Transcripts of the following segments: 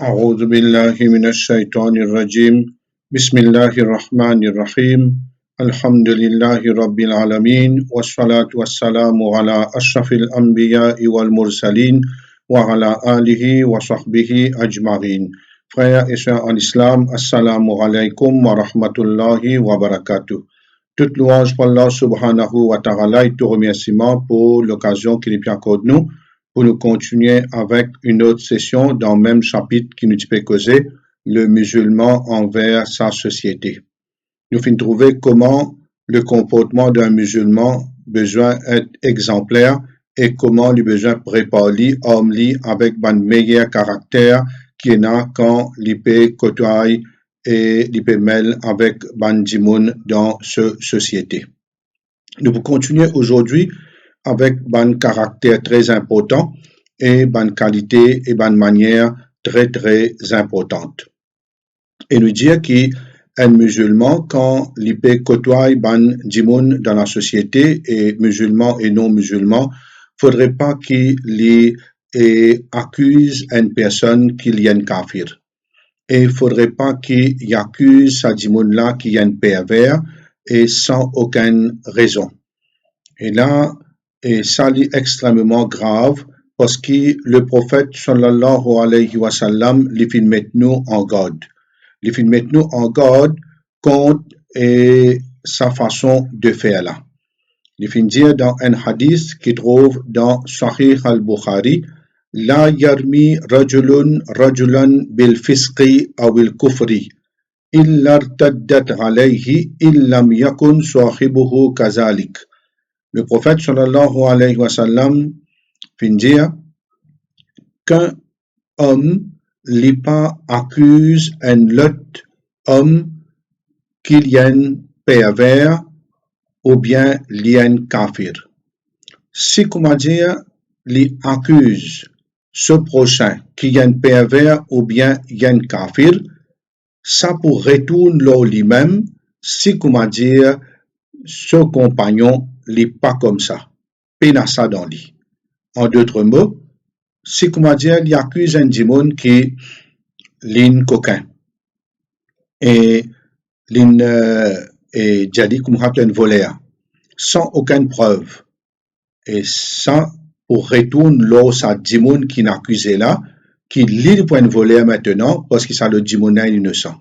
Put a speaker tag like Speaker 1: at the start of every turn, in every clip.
Speaker 1: أعوذ بالله من الشيطان الرجيم بسم الله الرحمن الرحيم الحمد لله رب العالمين والصلاة والسلام على أشرف الأنبياء والمرسلين وعلى آله وصحبه أجمعين. Frères et sœurs en islam, assalamu alaikum wa rahmatullahi wa barakatuh. Toute louange pour Allah subhanahu wa ta'ala et tout remerciement pour l'occasion qu'il nous accorde nous pour nous continuer avec une autre session dans le même chapitre qui nous peut causer le musulman envers sa société. Nous finissons trouver comment le comportement d'un musulman besoin être exemplaire et comment lui besoin préparer homme avec un meilleur caractère qui n'a quand l'IP côtoie et l'IP mêle avec ban dimoun dans cette société. Nous allons continuer aujourd'hui avec un caractère très important et une qualité et une manière très très importante. Et nous dire qu'un musulman, quand il peut côtoyer ban dimoun dans la société, et musulman et non musulman, faudrait pas qu'il accuse une personne qu'il y a un kafir. Et il faudrait pas qu'il accuse sa dimoun là qu'il y a un pervers et sans aucune raison. Et là, et ça est extrêmement grave parce que le prophète sallallahu alayhi wa sallam les fait mettre nous en garde. Les fait mettre nous en garde contre sa façon de faire là. Les fait dire dans un hadith qui trouve dans Sahih al-Bukhari la yarmi rajulan bil fisqi aw al kufri illa irtaddat alayhi illam yakun sahibuhu kazalik. Le prophète sallallahu alayhi wa sallam fait dire qu'un homme n'est pas accuse un autre homme qu'il y a un pervers ou bien il y a un kafir. Si comment dire, il accuse ce prochain qu'il y a un pervers ou bien il y a un kafir, ça pour retourner là lui-même si comment dire ce compagnon n'est pas comme ça, peine ça dans lui. En d'autres mots, c'est comment dire, il accuse un démon qui est l'in coquin et l'in et jadi comme un voleur sans aucune preuve et ça pour retourner là sa démon qui n'accuse là qui l'île pour un voleur maintenant parce que ça le démon est innocent.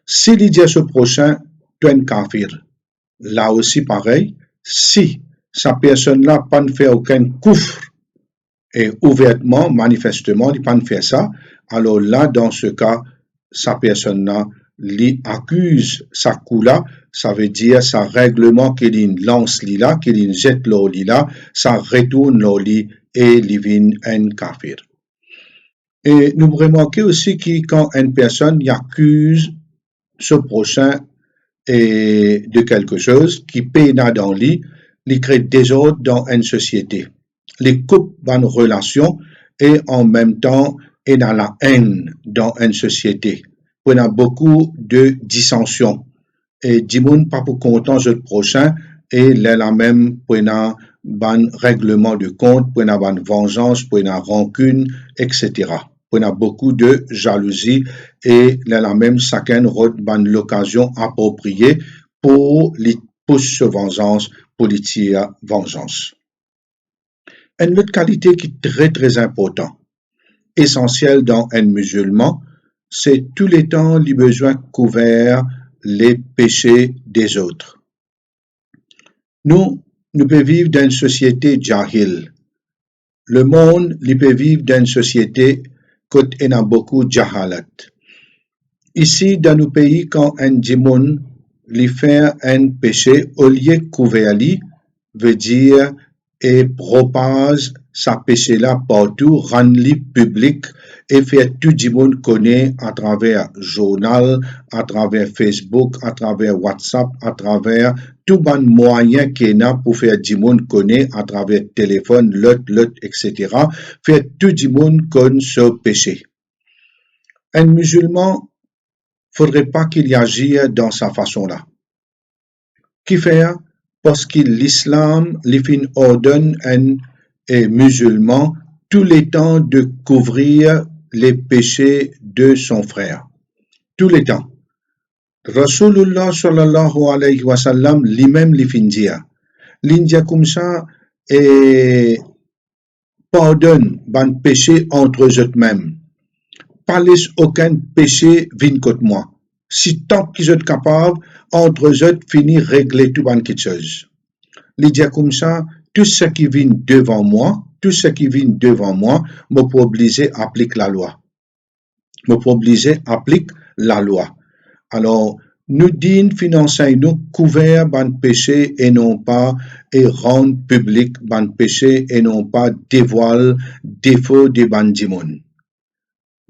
Speaker 1: S'il dit à ce prochain tu es un kafir, là aussi pareil. Si sa personne-là n'a pas fait aucun coufre et ouvertement, manifestement, il n'a pas fait ça, alors là, dans ce cas, sa personne-là lui accuse sa coup-là, ça veut dire sa règlement qu'il lance là, qu'il jette là, ça retourne là et il vient un kafir. Et nous remarquons aussi que quand une personne accuse ce prochain et de quelque chose qui peine dans lui, il crée désordre dans une société. Les coupe une relation et en même temps et dans la haine dans une société. On a beaucoup de dissensions et du monde pas pour content le prochain et là même pour un règlement de compte, pour une vengeance, pour une rancune, etc. On a beaucoup de jalousie et là même chacun a l'occasion appropriée pour les pousser vengeance, pour les tirer vengeance. Une autre qualité qui est très très importante, essentielle dans un musulman, c'est tous les temps les besoins couverts les péchés des autres. Nous pouvons vivre dans une société jahil. Le monde peut vivre dans une société quand il y a beaucoup de jahalat. Ici, dans nos pays, quand un démon lui fait un péché, au lieu de couvrir lui, veut dire et propage sa péché-là partout, rend-le public et fait tout le monde connaît à travers journal, à travers Facebook, à travers WhatsApp, à travers tout bon moyen qu'il y a pour faire du monde connaît à travers téléphone, l'autre, etc. Fait tout le monde connaît ce péché. Un musulman, faudrait pas qu'il agisse dans sa façon-là. Qui fait? Parce que l'islam, ordonne un musulman tous les temps de couvrir les péchés de son frère. Tous les temps. Rasulullah sallallahu alayhi wa sallam lui-même li findia. L'india comme ça et pardonne ban péché entre eux-mêmes. Pas laisse aucun péché vin contre moi. Si tant qu'ils sont capables, entre eux finir régler tout ban quelque chose. L'india comme ça, tout ce qui vient devant moi, me pour obliger applique la loi. Alors, nous disons financer nous couvert ban péché et non pas et rendre public ban péché et non pas dévoile défaut de ban dimon.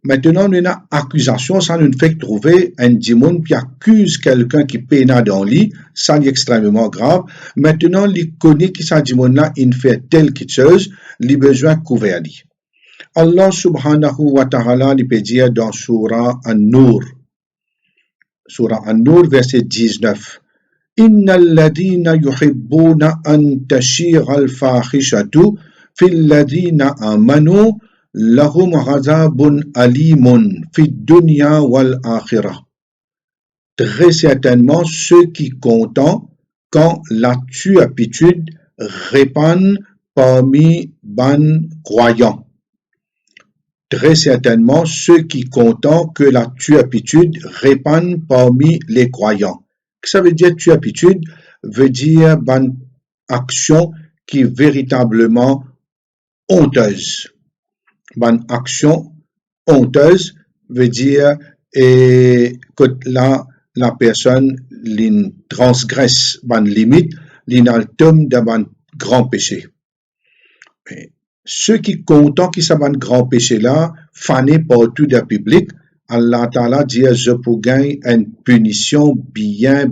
Speaker 1: Maintenant, nous avons accusation, ça nous fait trouver un dimon qui accuse quelqu'un qui peine dans lit, ça est extrêmement grave. Maintenant, il connaît que ça dimon là, il fait telle chose, il besoin couvert. Allah subhanahu wa ta'ala il peut dire dans Surah An-Nur, verset 19. Innal ladina yuhibbuna an tashira al-fahishatu fil ladina amanu lahum azabun alimun fid dunya wal akhirah. Très certainement, ceux qui content quand la tuapitude répand parmi ban croyants. Très certainement, ceux qui content que la tuapitude répand parmi les croyants. Ça veut dire tuapitude veut dire ban action qui est véritablement honteuse. Ban action honteuse veut dire que la personne transgresse ban limite, tombe dans ban grand péché. Mais ceux qui content qui ça ban grand péché là, fané partout dans le public, Allah Ta'ala dit je pour gagner une punition bien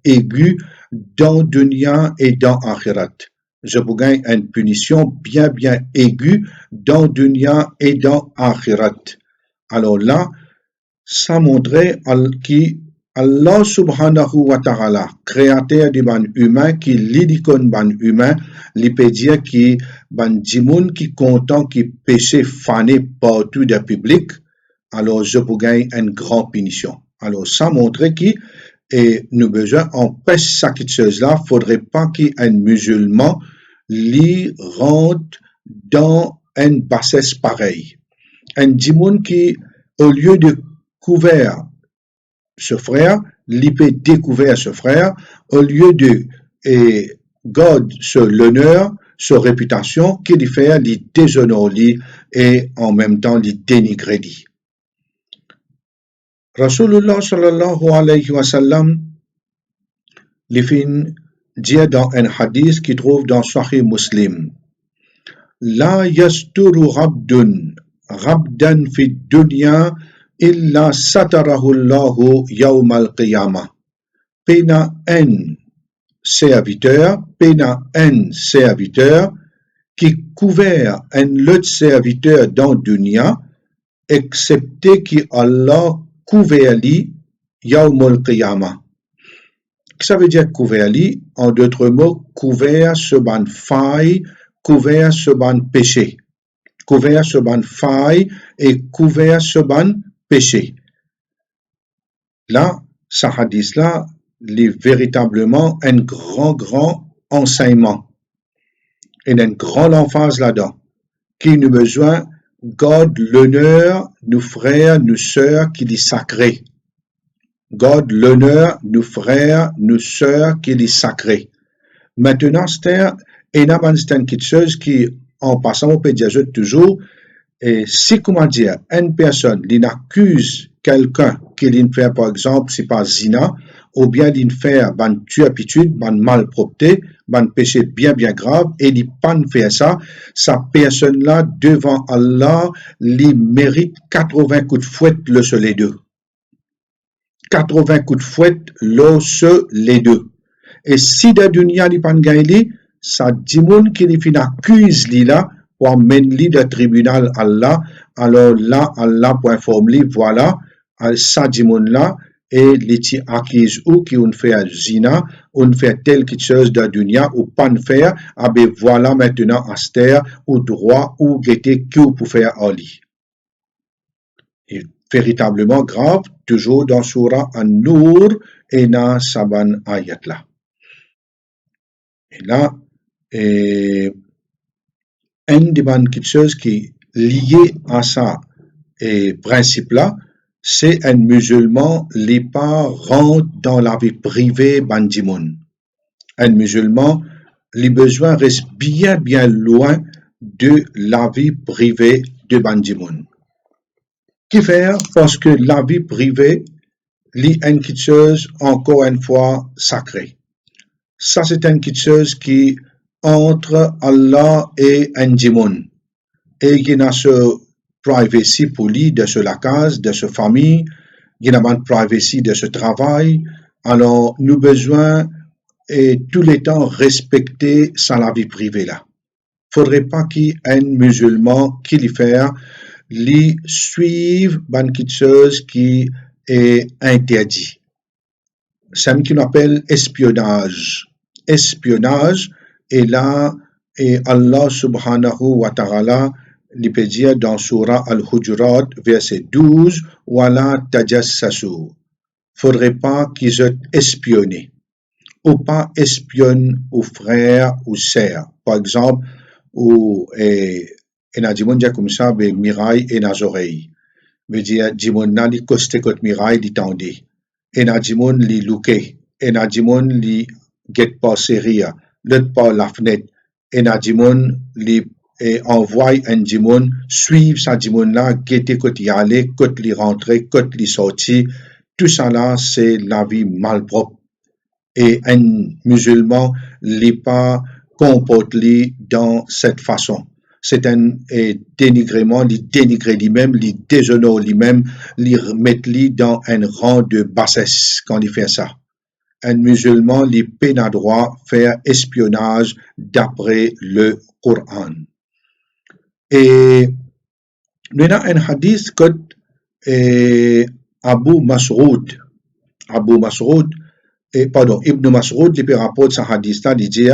Speaker 1: aiguë dans dunya et dans akhirat. Je pour gagner une punition bien aiguë dans dunya et dans akhirat. Alors là, ça montrait Allah subhanahu wa ta'ala, créateur du ban humain, qui l'idicone ban humain, il peut dire qui ban dimoun qui content qui péché fané partout dans le public, alors je pour gagner une grande punition. Alors ça montrait qui et nous besoin empêcher ça quelque chose là, faudrait pas qu'un musulman l'y rentre dans une bassesse pareille. Un dimoun qui au lieu de couvert ce frère, il peut découvrir ce frère, au lieu de garder l'honneur, sa réputation, qu'il fait, il déshonore et en même temps il dénigre. Rasulullah sallallahu alayhi wa sallam, il fin dit dans un hadith qui trouve dans Sahih Muslim, La yasturu rabdan fi dunya illa satarahu Allahu yawm al-qiyamah. Pena un serviteur qui couvert un autre serviteur dans dunya, excepté qui Allah couvert li yawm al-qiyamah. Ça veut dire couvert li, en d'autres mots, couvert ce ban faille, couvert ce ban péché. Couvert ce ban faille et couvert ce ban péché. Là, ce hadith-là, est véritablement un grand enseignement et une grande emphase là-dedans, qui nous besoin garde l'honneur, nos frères, nos sœurs, qui est sacré. Garde l'honneur, nos frères, nos sœurs, qui est sacré. Maintenant, c'est quelque chose qui, en passant au pédiatre toujours, et si, comment dire, une personne, il accuse quelqu'un qu'il fait, par exemple, c'est pas zina, ou bien il fait ban tuapitude, ban malpropreté, ban péché bien grave, et il pas faire ça, sa personne-là, devant Allah, il mérite 80 coups de fouette le seul les deux. 80 coups de fouette le seul les deux. Et si de dunya li pan gaili, ça dimoun qui li fin accuse li là, pour amener li de tribunal Allah, alors là, Allah pour informer li, voilà, ça dimoun là, et li ti accuse ou qui on fait zina, on fait telle quelque chose de dunya, ou pas faire, ah ben voilà maintenant aster, ou droit, ou guetter, qui ou pour faire ali. est véritablement grave, toujours dans Surah An-Nur et dans Saban ayat là. Et là, une des bonnes choses qui est liée à ça principe-là, c'est un musulman qui pas rentre dans la vie privée bandimoun. Un musulman, les besoins restent bien loin de la vie privée de bandimoun. Qui faire? Parce que la vie privée, est une chose encore une fois sacrée. Ça, c'est une chose qui entre Allah et un djimoun. Et qui n'a ce privacy pour lui de la case, de sa famille, il y a une privacy de ce travail. Alors, nous besoin et tous les temps respecter sa vie privée là. Faudrait pas qu'un musulman qui l'y fait, lui suive quelque chose qui est interdit. C'est ce qu'on appelle espionnage. Espionnage, et là, et Allah subhanahu wa ta'ala il peut dire dans Surah Al-Hujurat, verset 12, Wala tajassasu. Faudrait pas qu'ils soient espionnés. Ou pas espionnent aux frères ou sœurs. Par exemple, ou en a dit comme ça, ben miraille et nas oreilles. Veut dire, dimon na li coste kot miraille li tende. En a dit li louke. En a dit li get passer rire. L'autre par la fenêtre. En a dit li et envoie un dimon, suivre sa dimon là, guetter côté y aller, côté y rentrer, côté y sortir. Tout ça là, c'est la vie malpropre. Et un musulman n'est pas comporté dans cette façon. C'est un dénigrement, il dénigre lui-même, il déshonore lui-même, il remet lui dans un rang de bassesse quand il fait ça. Un musulman, il peut à droit faire espionnage d'après le Coran. Et nous avons un hadith que Ibn Mas'ud, il rapporte ce hadith-là, il dit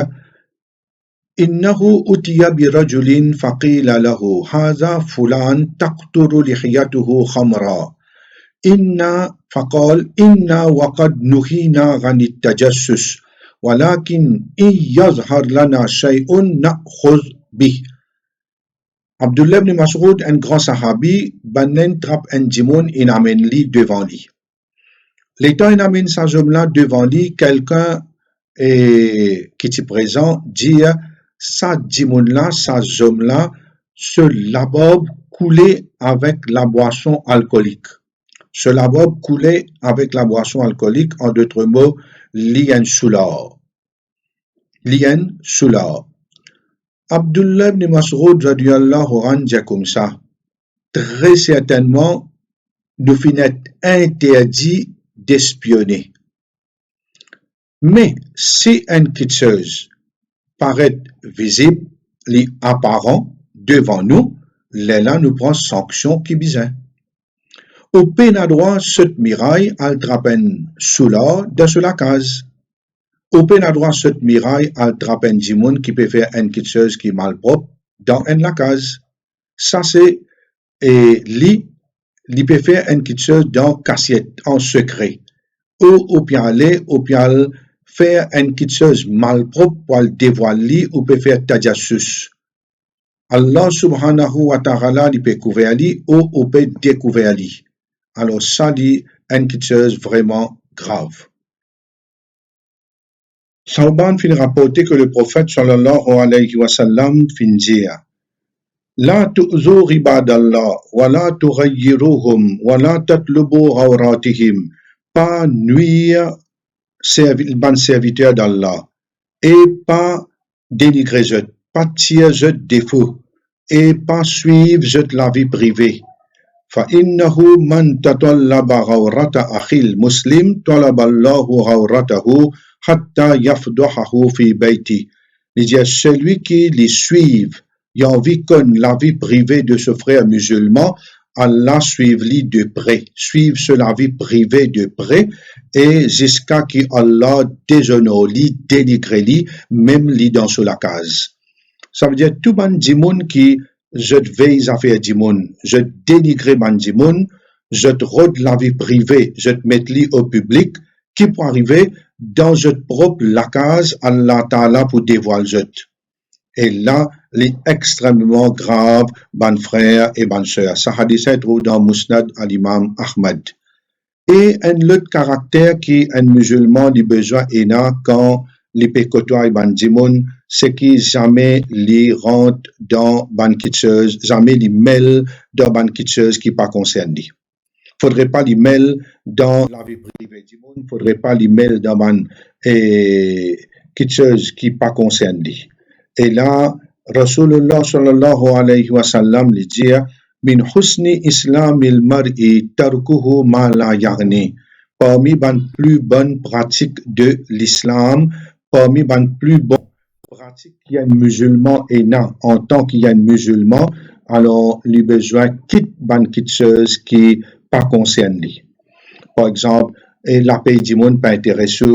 Speaker 1: إنه أتي برجل فقيل له هذا فلان تقطر لحيته خمرا فقال إنا وقد نهينا عن التجسس ولكن إن يظهر لنا شيء نأخذ به. Abdullah ibn Mas'ud, un grand sahabi, banen trappe un djimoun et amène lui devant lui. L'étant il amène sa homme-là devant lui, quelqu'un qui est présent dit sa djimoun-là, sa homme-là, se labobe coulé avec la boisson alcoolique. Se labobe coulé avec la boisson alcoolique, en d'autres mots, lien soulard. Lien soulard. Abdullah ibn Mas'ud radiallahu anhu dit comme ça, très certainement, nous finissons interdit d'espionner. Mais si une chose paraît visible, apparent devant nous, là nous prenons sanction qui bizarre. Au pénadroit, cette miraille altrapen soula de la case. Au pénadroit, cette miraille altrapen dimoun qui peut faire une chose qui est malpropre dans la case. Ça c'est, lui peut faire une chose dans cassette, en secret. Ou bien aller, ou bien faire une chose malpropre pour le dévoiler, ou peut faire tajassus. Allah subhanahu wa ta'ala peut couvrir lui, ou peut découvrir lui. Alors ça dit une chose vraiment grave. Sauban fin rapporter que le prophète sallallahu alayhi wa sallam fin dire La tu'zu ibadallah wa la tughayyiruhum wa la tatlubu ghawratihim, pas nuire ban serviteur d'Allah et pas dénigrer eux, pas tirer eux défaut et pas suivre eux la vie privée. فإنه من تطلب غورة أخي المسلم طلب الله غورته حتى يفضحه في بيته. C'est-à-dire celui qui les suit, il a envie qu'on la vie privée de ce frère musulman, Allah suive-lui de près, suive la vie privée de près, et jusqu'à qui Allah déshonore-lui, dénigre-lui, même lui dans la case. Ça veut dire tout le monde qui je veille à faire du monde, je dénigre man du monde, je te rôde la vie privée, je te mets au public, qui pour arriver dans je propre la case, Allah Ta'ala pour dévoiler je. Et là, c'est extrêmement grave, ban frère et ban sœur. Ça hadith est trouvé dans Musnad al-Imam Ahmad. Et un autre caractère qui un musulman du besoin est là quand les pécotois et ban dimoun, c'est qu'ils jamais les rentrent dans ban kitcheuse, jamais les mêlent dans ban kitcheuse qui pas concerné. Faudrait pas les mêler dans la vie privée du monde, faudrait pas les mêler dans ban kitcheuse qui pas concerné. Et là, Rasulullah sallallahu alayhi wa sallam lui dit min husni islamil mar'i tarkuhu ma la yaghni. Parmi les plus bonnes pratiques de l'islam, parmi les plus bonnes pratiques qu'il y a un musulman et non, en tant qu'il y a un musulman, alors il a besoin quitte ban kitcheuse qui pas concerné. Par exemple, et la paix du monde pas intéressé.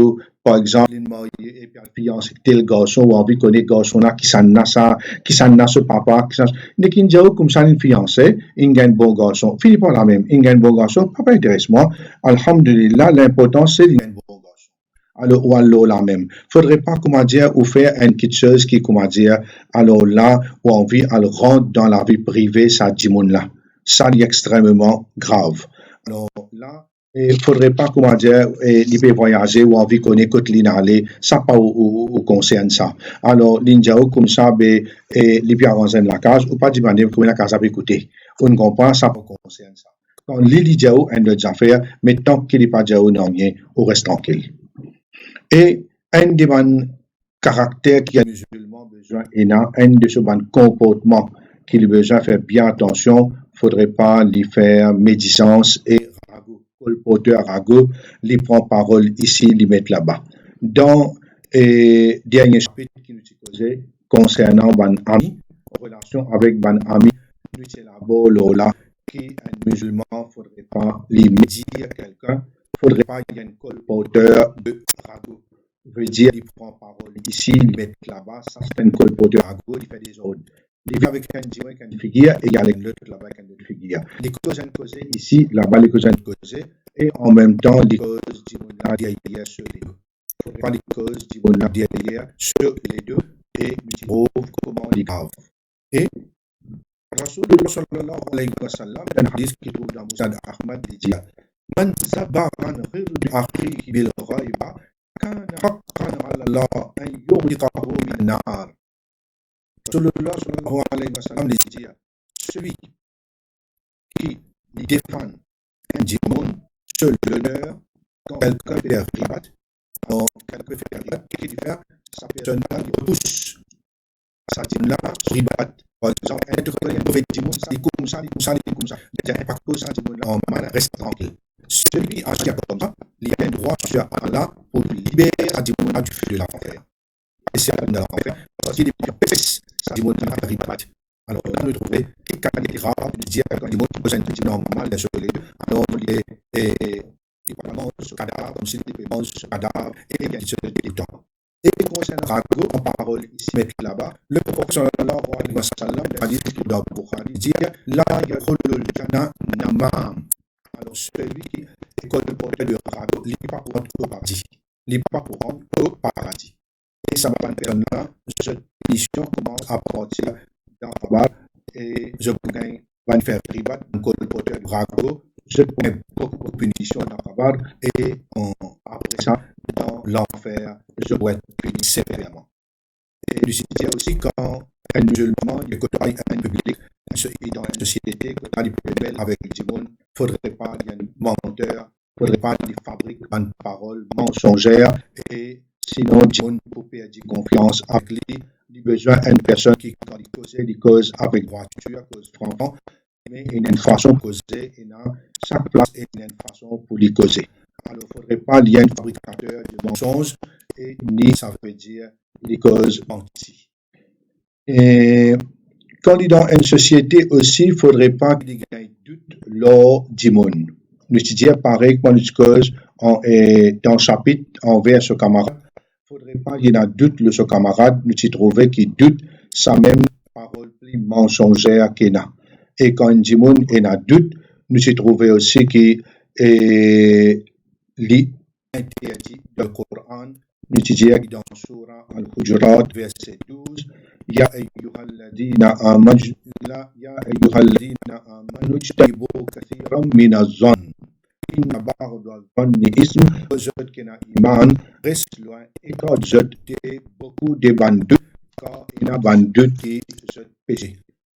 Speaker 1: Par exemple, une mariée et puis elle fiancée tel garçon ou envie connaître garçon là qui s'en a ça, qui s'en a ce papa, qui s'en ne qui dit comme ça une fiancée, il gagne bon garçon. Philippe pas la même, il gagne bon garçon, papa intéresse moi. Alhamdulillah, l'important c'est il gagne bon garçon. Alors ou alors la même. Faudrait pas comment dire ou faire une petite chose qui comment dire alors là ou envie elle rentre dans la vie privée ça dit monde là. Ça est extrêmement grave. Alors là il faudrait pas comment dire il peut voyager ou envie connaître côté l'inalé ça pas ou concerne ça alors l'indiao comme ça ben il peut arranger la case ou pas demander comment la case a écouter on comprend ça pas concerne ça quand l'indiao un d'autres affaires mais tant qu'il n'est pas diao non rien on reste tranquille et un des caractères qui a musulman besoin et un de ce comportement qu'il a besoin faire bien attention faudrait pas lui faire médisance et colporteur ragot, les prend parole ici, les mettre là-bas. Dans dernier chapitre qui nous causait concernant ban ami, en relation avec ban ami, nous c'est là-bas là qui un musulman faudrait pas lui dire quelqu'un, faudrait pas qu'il y ait un colporteur de ragot. Veut dire il prend parole ici, il met là-bas, ça c'est un colporteur ragot, il fait des ordres. Il vient avec un dieu, avec une figure, et il y a l'autre là-bas avec une autre figure. Les causes sont causées ici, là-bas, les causes sont causées, et en même temps, les causes du monde derrière sur les deux. Il ne faut pas les causes du monde derrière sur les deux, et nous trouvons comment les graves. Et Rasulullah sallallahu alayhi wa sallam, un hadith qui trouve dans Musnad Ahmad, il dit Man zabaran ghirdu akhihi bil ghaiba, kana haqqan ala Allah an yughriqahu min nar. Rasulullah sallallahu alayhi wa sallam dit celui qui défend un djimoun sur l'honneur quand quelqu'un fait ribat, alors quelqu'un fait ribat, qu'est-ce qu'il fait? Sa personne repousse sa djimoun-là, ribat. Par exemple, un mauvais djimoun, ça dit comme ça, comme ça. Il n'y a pas que ça, djimoun-là, en mal, reste tranquille. Celui qui agit comme ça, il a un droit sur Allah pour libérer sa djimoun-là du feu de l'enfer. Et c'est de l'enfer, parce qu'il est ça dit mon ribat. Alors là, nous trouvons qu'il est grave de dire quand il pose un petit normal sur les deux. Alors il mange ce cadavre, comme s'il mange ce cadavre, et il y a une seule de temps. Et concernant Rago, en parole ici, mettre là-bas, le prophète sallallahu alayhi wa sallam, le hadith dans le Bukhari, dit là, il y a le jana namam. Alors celui qui est colporteur de Rago, il n'est pas pour rentrer au paradis. Il n'est pas pour rentrer au paradis. Et ça va permettre là, cette mission commence à partir d'un tabac et je gagne, va faire ribat, un colporteur de Rago, je prends beaucoup de punitions dans tabac et après ça, dans l'enfer, je dois être puni sévèrement. Et il y a aussi quand un musulman il côtoie un public, dans une société, côtoie des poubelles avec du monde, il ne faudrait pas qu'il y ait un menteur, il ne faudrait pas qu'il fabrique une parole mensongère et sinon, John peut perdre confiance avec lui. Il a besoin d'une personne qui, quand il cause avec voiture, cause franchement, mais il y a une façon de causer, et dans chaque place, il y a une façon pour lui causer. Alors, il ne faudrait pas qu'il y ait un fabricateur de mensonges, et ni ça veut dire les causes menti. Et quand il est dans une société aussi, il ne faudrait pas qu'il y ait un doute lors du monde. Nous disons pareil quand nous cause dans le chapitre envers ce camarade. Il ne faudrait pas qu'il y ait un doute, le ce camarade, nous s'y trouver qui doute sa même parole plus mensongère qu'il a. Et quand il dit il y a un doute, nous y trouvons aussi que l'interdit du Coran, nous disons dans Surah Al-Hujurat, verset 12, Ya ayyuhalladhina amanu, ya ayyuhalladhina amanu, ijtanibu kathiran min az-zann. Inna ba'da az-zanni ism, eux autres qui n'ont iman, restent loin, et quand eux autres, beaucoup de bandits, quand il y a bandits qui se péchent.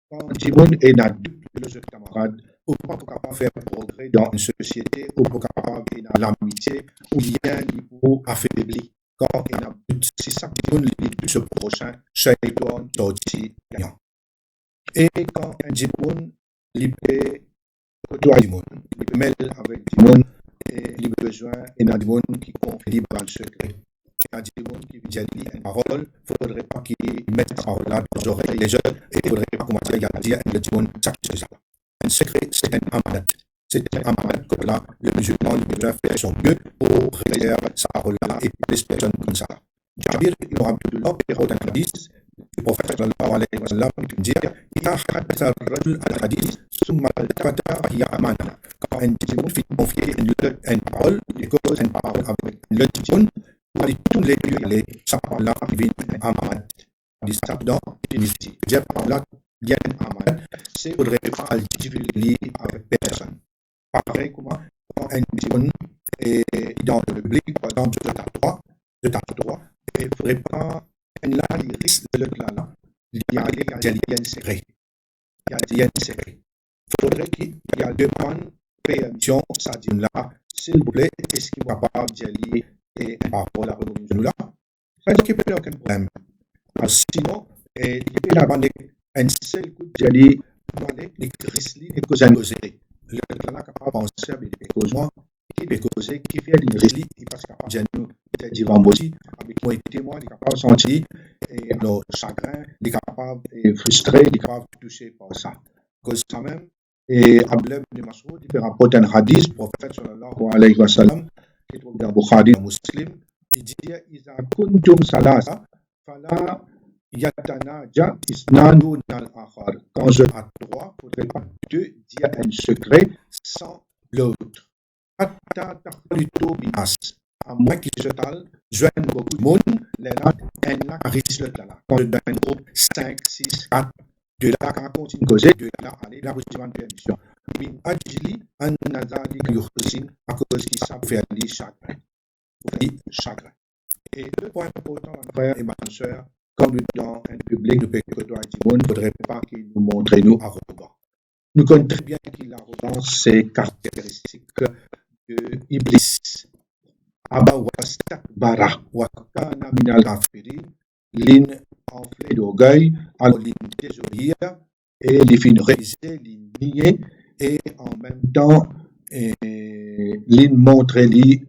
Speaker 1: Quand Timon est dans deux camarades, ou pas capable de faire progrès dans une société, ou pas capable dans l'amitié, ou bien pour affaiblir. Quand il y a si ça Timon lit ce prochain, Shaitan sorti gagnant. Et quand un Timon lit côtoie Timon, il mêle avec Timon, et il a besoin d'un Timon qui confie dans le secret. Quand Timon qui dit une parole, il ne faudrait pas qu'il mette la parole là dans les oreilles des autres, et il ne faudrait pas commencer à dire à Timon ça, c'est ça. Un secret, c'est un amanat. C'est un amanat que là, le musulman doit faire son mieux pour réserver sa parole là et plus personne comme ça. Jabir ibn Abdullah, héros d'un hadith, le prophète sallallahu alayhi wa sallam, qui dit Ya haddatha ar-rajul al-hadith, summa al-tafata hiya amana. Quand un Timon fait confier une parole, il cause une parole avec le Timon, tous les deux, les parole-là viennent amanat. On dit ça dans Trinity. Dire par-là, bien amanat, c'est qu'il ne faudrait pas le divulguer avec personne. Pareil, comment quand un Timon est dans le public, par exemple, de ta droit, il ne faudrait pas, là, il risque de le là, il y a un secret. Il y a un secret. Il faudrait qu'il y ait deux points de permission, ça dit là, s'il vous plaît, est-ce qu'il ne va pas dire et par rapport à la religion là, ça veut dire qu'il n'y a aucun problème. Alors, sinon, il peut y avoir un seul coup de jali, les crislis, les causes à causer. Le gars n'a pas pensé avec les causes, qui peut causer, qui fait des crislis, il passe capable de nous, peut-être du vendredi, avec moi et témoin, il est capable de sentir, et le chagrin, il est capable de frustrer, il est capable de toucher par ça. Cause ça même, et Abdullah ibn Mas'ud, il rapporte un hadith, le prophète sallallahu alayhi wa sallam, qui trouve dans Bukhari Muslim, il dit Iza kuntum salasa, fala yatanaja isnanu nal akhar. Quand je à trois, il ne faudrait pas deux dire un secret sans l'autre. Hatta takhlitu binas. À moins qu'ils se talent, joignent beaucoup de monde, les là, un là, risque le là. Quand je donne un groupe 5, 6, 4, de là, quand on continue de causer, de là, aller, là, vous demandez permission. Min ajli anna dhalika yuhsin, à cause qu'ils savent faire les chagrin. Et le point important, mon frère et ma soeur, quand nous dans un public de Pécodoa et Timon, il ne faudrait pas qu'il nous montre nous arrogants. Nous connaissons très bien que l'arrogance, c'est caractéristique de Iblis. Aba wastakbara wa kana minal kafirin, l'in enflé d'orgueil, alors l'in désobéir, et les fins réaliser, l'in nier, et en même temps, l'in montrer li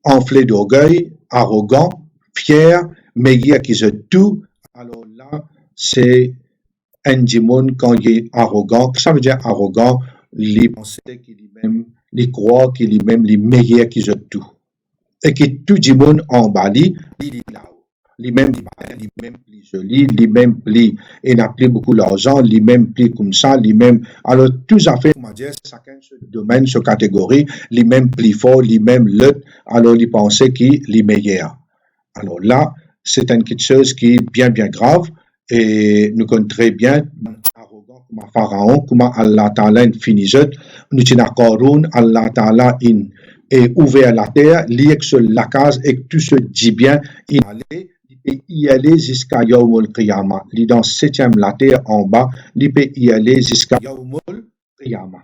Speaker 1: enflé d'orgueil, arrogant, fier, mais qui se tout. Alors là, c'est un démon quand il est arrogant. Ça veut dire arrogant, il pense qu'il est même, il croit qu'il est même le meilleur qui se tout. Et que tout démon en bas, il est là-haut. Lui-même, lui-même plus joli, lui-même plus, il n'a plus beaucoup d'argent, lui-même plus comme ça, lui-même. Alors, tout ça fait, on va dire, chacun ce domaine, ce catégorie, lui-même plus fort, lui-même l'autre, alors il pensait qu'il est meilleur. Alors là, c'est quelque chose qui est bien, bien grave, et nous connaissons très bien, arrogant comme un pharaon, comme Allah Ta'ala finit, nous t'inaccordons, Allah Ta'ala et ouvert la terre, lié sur la case, et tout se dit bien, il allait, peut y aller jusqu'à Yawmul Qiyamah. Il est dans 7e la terre en bas, il peut y aller jusqu'à Yawmul Qiyamah.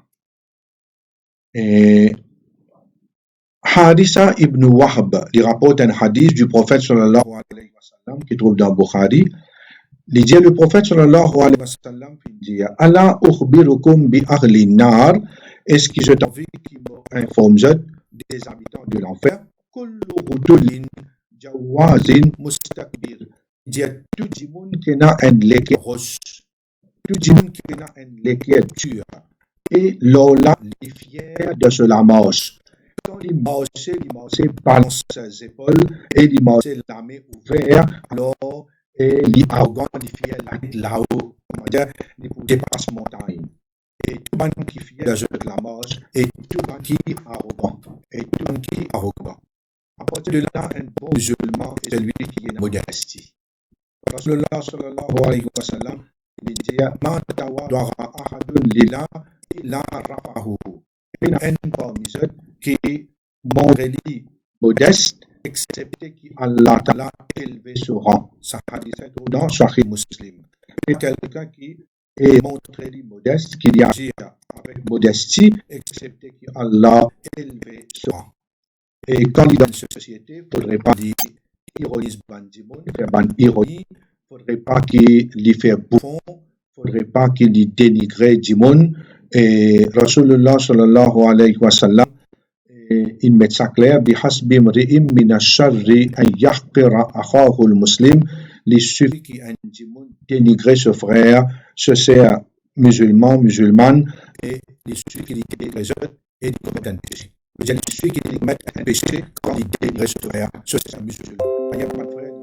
Speaker 1: Haditha ibn Wahb, il rapporte un hadith du prophète sallallahu alayhi wa sallam qui trouve dans Bukhari. Il dit le prophète sallallahu alayhi wa sallam dit Allah ukhbirukum bi ahli nar, est-ce que je t'envie qui m'informe des habitants de l'enfer? Kullu hudulin jawazin mustakbir. Il dit tout le monde qui a un léquer roche, tout le monde qui a un léquer dur, et l'ola est fier de cela marche. Quand il marchait, balance ses épaules, et il marchait la main ouverte, alors, et il arrogant, il fier la tête là-haut, comment dire, il dépasse montagne. et tout ban qui fier de la mort, et tout ban qui arrogant, et tout ban qui arrogant. À partir de là, un bon musulman est celui qui est modestie. Rasulullah sallallahu alayhi wa sallam, il dit, ma tawadara ahadun lillah illa rafa'ahu. Il y a un parmi eux qui montre modeste, excepté qu'Allah Ta'ala élevé son rang. Ça hadith est dans Sahih Muslim. Et quelqu'un qui est montré modeste, qui agit avec modestie, excepté qu'Allah élevé son rang. Et quand il est dans une société, il ne faudrait pas dire ironise bandimon, faire ban ironie, il ne faudrait pas qu'il lui fait bouffon, il ne faudrait pas qu'il lui dénigre du monde. Et Rasulullah sallallahu alayhi wa sallam, il met ça clair, bihasbi mri'im min ash-sharri an yahqira akhahu al-muslim, il suffit qu'un monde dénigre ce frère, ce sert musulman, musulmane, et il suffit qu'il dénigre les autres et il commet un péché. Il suffit qu'il commette un péché quand il dénigre ce frère, ce sert musulman.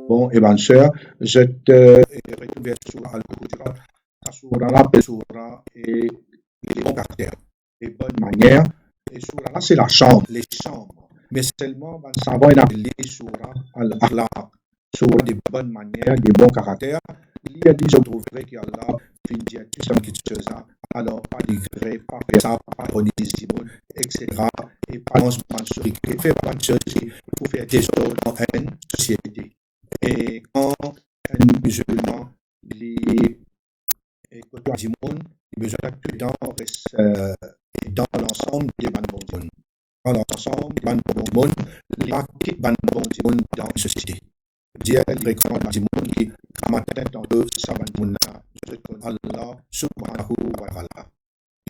Speaker 1: Bon, et bonne sœur, je te retrouve sur Al-Hujurat, Surah et les bons caractères, les bonnes manières. Et Surah, c'est la chambre, les chambres. Mais seulement, ça va être appelé Surah Al-Akhlaq, Surah des bonnes manières, des bons caractères. Il y a des autres vrais qui Allah finit à tout ça qui se fait. Alors, pas d'igrer, pas faire ça, pas ironiser, etc. Et pas dans ce manche, faire pas de choses, il faut faire des choses dans une société. Et quand un musulman, côtoie du monde, il besoin d'être dans l'ensemble des bandes. Dans l'ensemble des bandes, les bandes dans la société. Dire les grands du monde qui, comme matin, dans deux, ça va nous je connais Allah subhanahu wa ta'ala.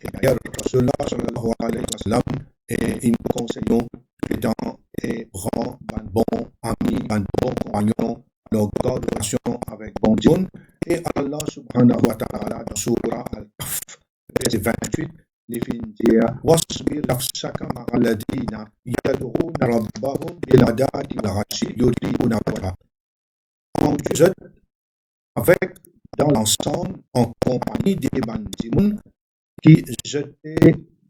Speaker 1: Et d'ailleurs, Rasulullah sallallahu alayhi wa sallam, et nous conseillons dans et rend bon ami, bon compagnon, leur relation avec bon Dieu. Et Allah subhanahu wa ta'ala dans Surah Al-Kahf, verset 28, il finit dire wasbir nafsaka ma'a alladhina yad'una rabbahum bil ghadati wal 'ashi yuriduna wajha. Avec dans l'ensemble en compagnie des bandits qui je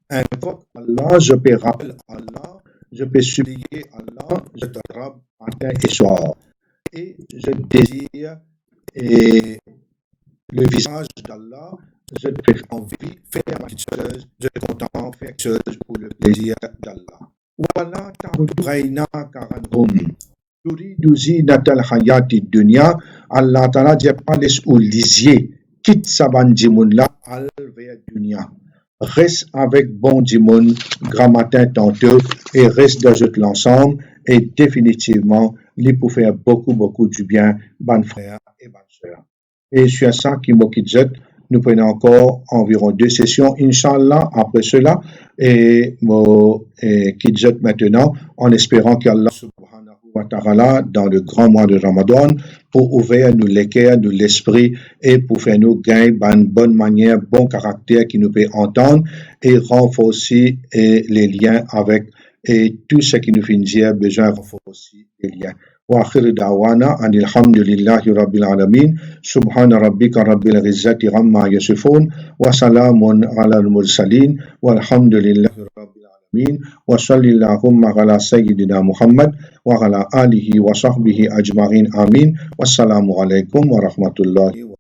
Speaker 1: invoque Allah, je peux rappeler Allah, je peux supplier Allah, je te rappe matin et soir. Et je désire et le visage d'Allah, je fais envie, faire ma petite chose, je suis content, faire quelque chose pour le plaisir d'Allah. Voilà, ta'udraina karanhum. Turidu zinatal hayati dunya, Allah Ta'ala dit pas laisse ou lisier, quitte sa bandimoun là, al vers dunya. Reste avec bon dimon, grand matin tantôt, et reste dans l'ensemble, et définitivement, il peut faire beaucoup du bien, bonnes frères et bonnes sœurs. Et sur ça qui m'occupe, nous prenons encore environ 2 sessions, Inch'Allah, après cela, et Kidjet maintenant, en espérant qu'Allah subhanahu wa ta'ala, dans le grand mois de Ramadan, pour ouvrir nous l'équerre, nous l'esprit, et pour faire nous gagner une bonne manière, bon caractère qui nous peut entendre, et renforcer les liens avec et tout ce qui nous fait dire besoin de renforcer les liens. وآخر دعوانا أن الحمد لله رب العالمين سبحان ربك رب العزة عما يصفون وسلام على المرسلين والحمد لله رب العالمين وصلى اللهم على سيدنا محمد وعلى آله وصحبه أجمعين آمين والسلام عليكم ورحمة الله